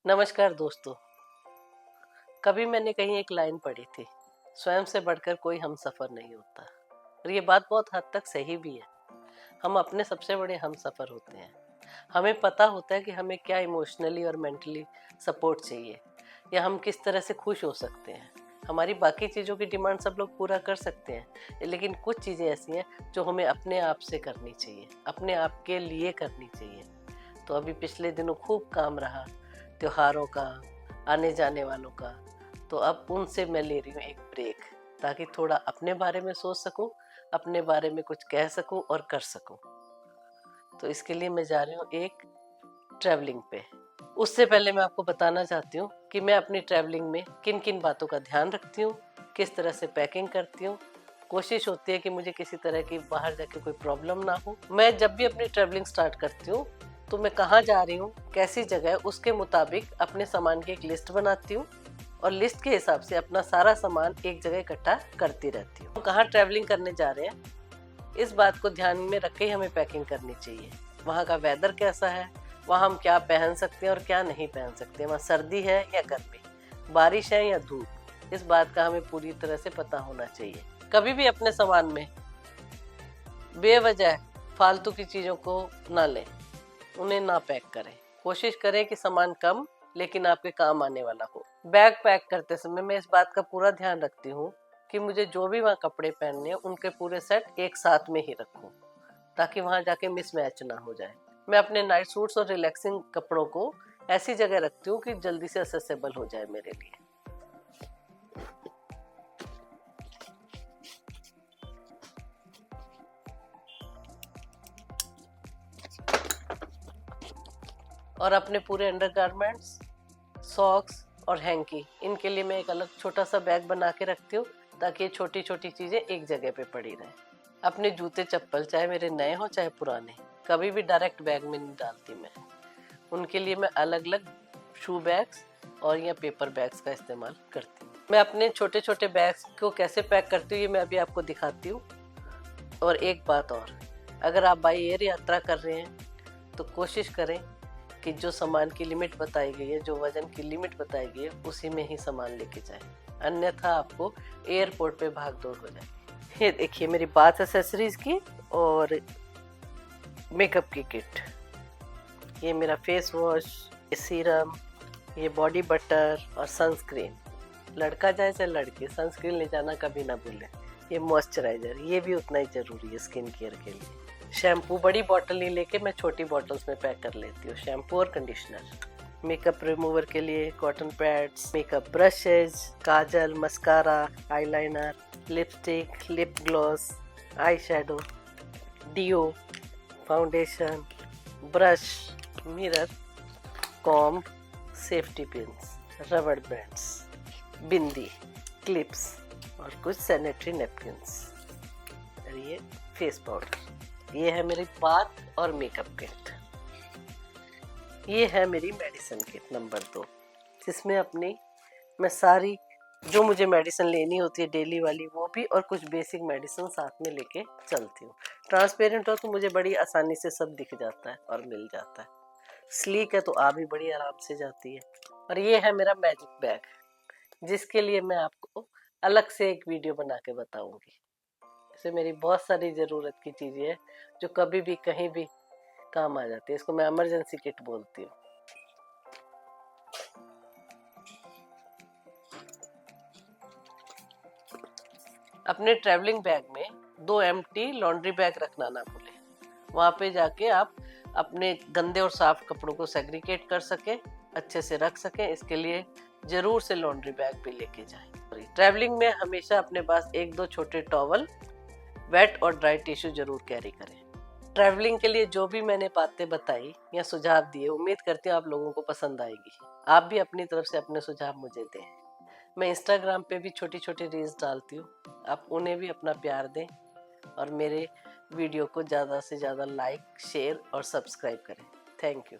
नमस्कार दोस्तों। कभी मैंने कहीं एक लाइन पढ़ी थी, स्वयं से बढ़कर कोई हमसफर नहीं होता। और ये बात बहुत हद तक सही भी है। हम अपने सबसे बड़े हमसफर होते हैं। हमें पता होता है कि हमें क्या इमोशनली और मेंटली सपोर्ट चाहिए, या हम किस तरह से खुश हो सकते हैं। हमारी बाकी चीज़ों की डिमांड सब लोग पूरा कर सकते हैं, लेकिन कुछ चीज़ें ऐसी हैं जो हमें अपने आप से करनी चाहिए, अपने आप के लिए करनी चाहिए। तो अभी पिछले दिनों खूब काम रहा, त्योहारों का, आने जाने वालों का। तो अब उनसे मैं ले रही हूँ एक ब्रेक, ताकि थोड़ा अपने बारे में सोच सकूं, अपने बारे में कुछ कह सकूं और कर सकूं। तो इसके लिए मैं जा रही हूँ एक ट्रैवलिंग पे। उससे पहले मैं आपको बताना चाहती हूँ कि मैं अपनी ट्रैवलिंग में किन किन बातों का ध्यान रखती हूँ, किस तरह से पैकिंग करती हूँ। कोशिश होती है कि मुझे किसी तरह की बाहर जाके कोई प्रॉब्लम ना हो। मैं जब भी अपनी ट्रैवलिंग स्टार्ट करती हूँ तो मैं कहाँ जा रही हूँ, कैसी जगह, उसके मुताबिक अपने सामान की एक लिस्ट बनाती हूँ और लिस्ट के हिसाब से अपना सारा सामान एक जगह इकट्ठा करती रहती हूँ। कहाँ ट्रैवलिंग करने जा रहे हैं, इस बात को ध्यान में रख के हमें पैकिंग करनी चाहिए। वहाँ का वेदर कैसा है, वहाँ हम क्या पहन सकते हैं और क्या नहीं पहन सकते, वहाँ सर्दी है या गर्मी, बारिश है या धूप, इस बात का हमें पूरी तरह से पता होना चाहिए। कभी भी अपने सामान में बेवजह फालतू की चीज़ों को ना लें, उन्हें ना पैक करें। कोशिश करें कि सामान कम लेकिन आपके काम आने वाला हो। बैग पैक करते समय मैं इस बात का पूरा ध्यान रखती हूँ कि मुझे जो भी वहाँ कपड़े पहनने हैं उनके पूरे सेट एक साथ में ही रखूँ, ताकि वहाँ जाके मिसमैच ना हो जाए। मैं अपने नाइट सूट्स और रिलैक्सिंग कपड़ों को ऐसी जगह रखती हूँ कि जल्दी से एक्सेसिबल हो जाए मेरे लिए। और अपने पूरे अंडरगारमेंट्स, सॉक्स और हैंकी, इनके लिए मैं एक अलग छोटा सा बैग बना के रखती हूँ, ताकि ये छोटी छोटी चीज़ें एक जगह पे पड़ी रहें। अपने जूते चप्पल, चाहे मेरे नए हो चाहे पुराने, कभी भी डायरेक्ट बैग में नहीं डालती मैं। उनके लिए मैं अलग अलग शू बैग्स और या पेपर बैग्स का इस्तेमाल करती हूँ। मैं अपने छोटे छोटे बैग्स को कैसे पैक करती हूँ ये मैं अभी आपको दिखाती हूँ। और एक बात और, अगर आप बाई एयर यात्रा कर रहे हैं तो कोशिश करें कि जो सामान की लिमिट बताई गई है, जो वजन की लिमिट बताई गई है, उसी में ही सामान लेके जाएं, अन्यथा आपको एयरपोर्ट पे भाग दौड़ हो जाए। ये देखिए मेरी बाथ एक्सेसरीज की और मेकअप की किट। ये मेरा फेस वॉश, ये सीरम, ये बॉडी बटर और सनस्क्रीन। लड़का जाए चाहे लड़की, सनस्क्रीन ले जाना कभी ना भूलें। ये मॉइस्चराइजर, ये भी उतना ही जरूरी है स्किन केयर के लिए। शैम्पू बड़ी बॉटल नहीं लेके मैं छोटी बॉटल्स में पैक कर लेती हूँ, शैम्पू और कंडीशनर। मेकअप रिमूवर के लिए cotton pads, makeup brushes, kajal, mascara, eyeliner, lipstick, lip gloss, eye shadow, deo, foundation, brush, mirror, comb, safety pins, रबड़ बैंड्स, बिंदी, क्लिप्स और कुछ सैनिटरी नैपकिन्स। और ये फेस पाउडर। ये है मेरी बाथ और मेकअप किट। ये है मेरी मेडिसिन किट नंबर 2, जिसमें मैं सारी जो मुझे मेडिसिन लेनी होती है डेली वाली वो भी, और कुछ बेसिक मेडिसिन साथ में लेके चलती हूँ। ट्रांसपेरेंट हो तो मुझे बड़ी आसानी से सब दिख जाता है और मिल जाता है। स्लीक है तो आ भी बड़ी आराम से जाती है। और ये है मेरा मैजिक बैग, जिसके लिए मैं आपको अलग से एक वीडियो बना के बताऊंगी। इससे मेरी बहुत सारी ज़रूरत की चीज़ें हैं जो कभी भी कहीं भी काम आ जाती है। इसको मैं इमरजेंसी किट बोलती हूँ। अपने ट्रैवलिंग बैग में 2 एम्प्टी लॉन्ड्री बैग रखना ना भूलें। वहाँ पे जाके आप अपने गंदे और साफ कपड़ों को सेग्रीगेट कर सकें, अच्छे से रख सकें। इसके लिए जरूर से लॉन्ड्री बैग भी लेके जाएं। ट्रैवलिंग में हमेशा अपने पास 1-2 छोटे टॉवल, वेट और ड्राई टिश्यू जरूर कैरी करें। ट्रैवलिंग के लिए जो भी मैंने बातें बताई या सुझाव दिए, उम्मीद करती हूँ आप लोगों को पसंद आएगी। आप भी अपनी तरफ से अपने सुझाव मुझे दें। मैं इंस्टाग्राम पे भी छोटी छोटी रील्स डालती हूँ, आप उन्हें भी अपना प्यार दें और मेरे वीडियो को ज़्यादा से ज़्यादा लाइक, शेयर और सब्सक्राइब करें। Thank you.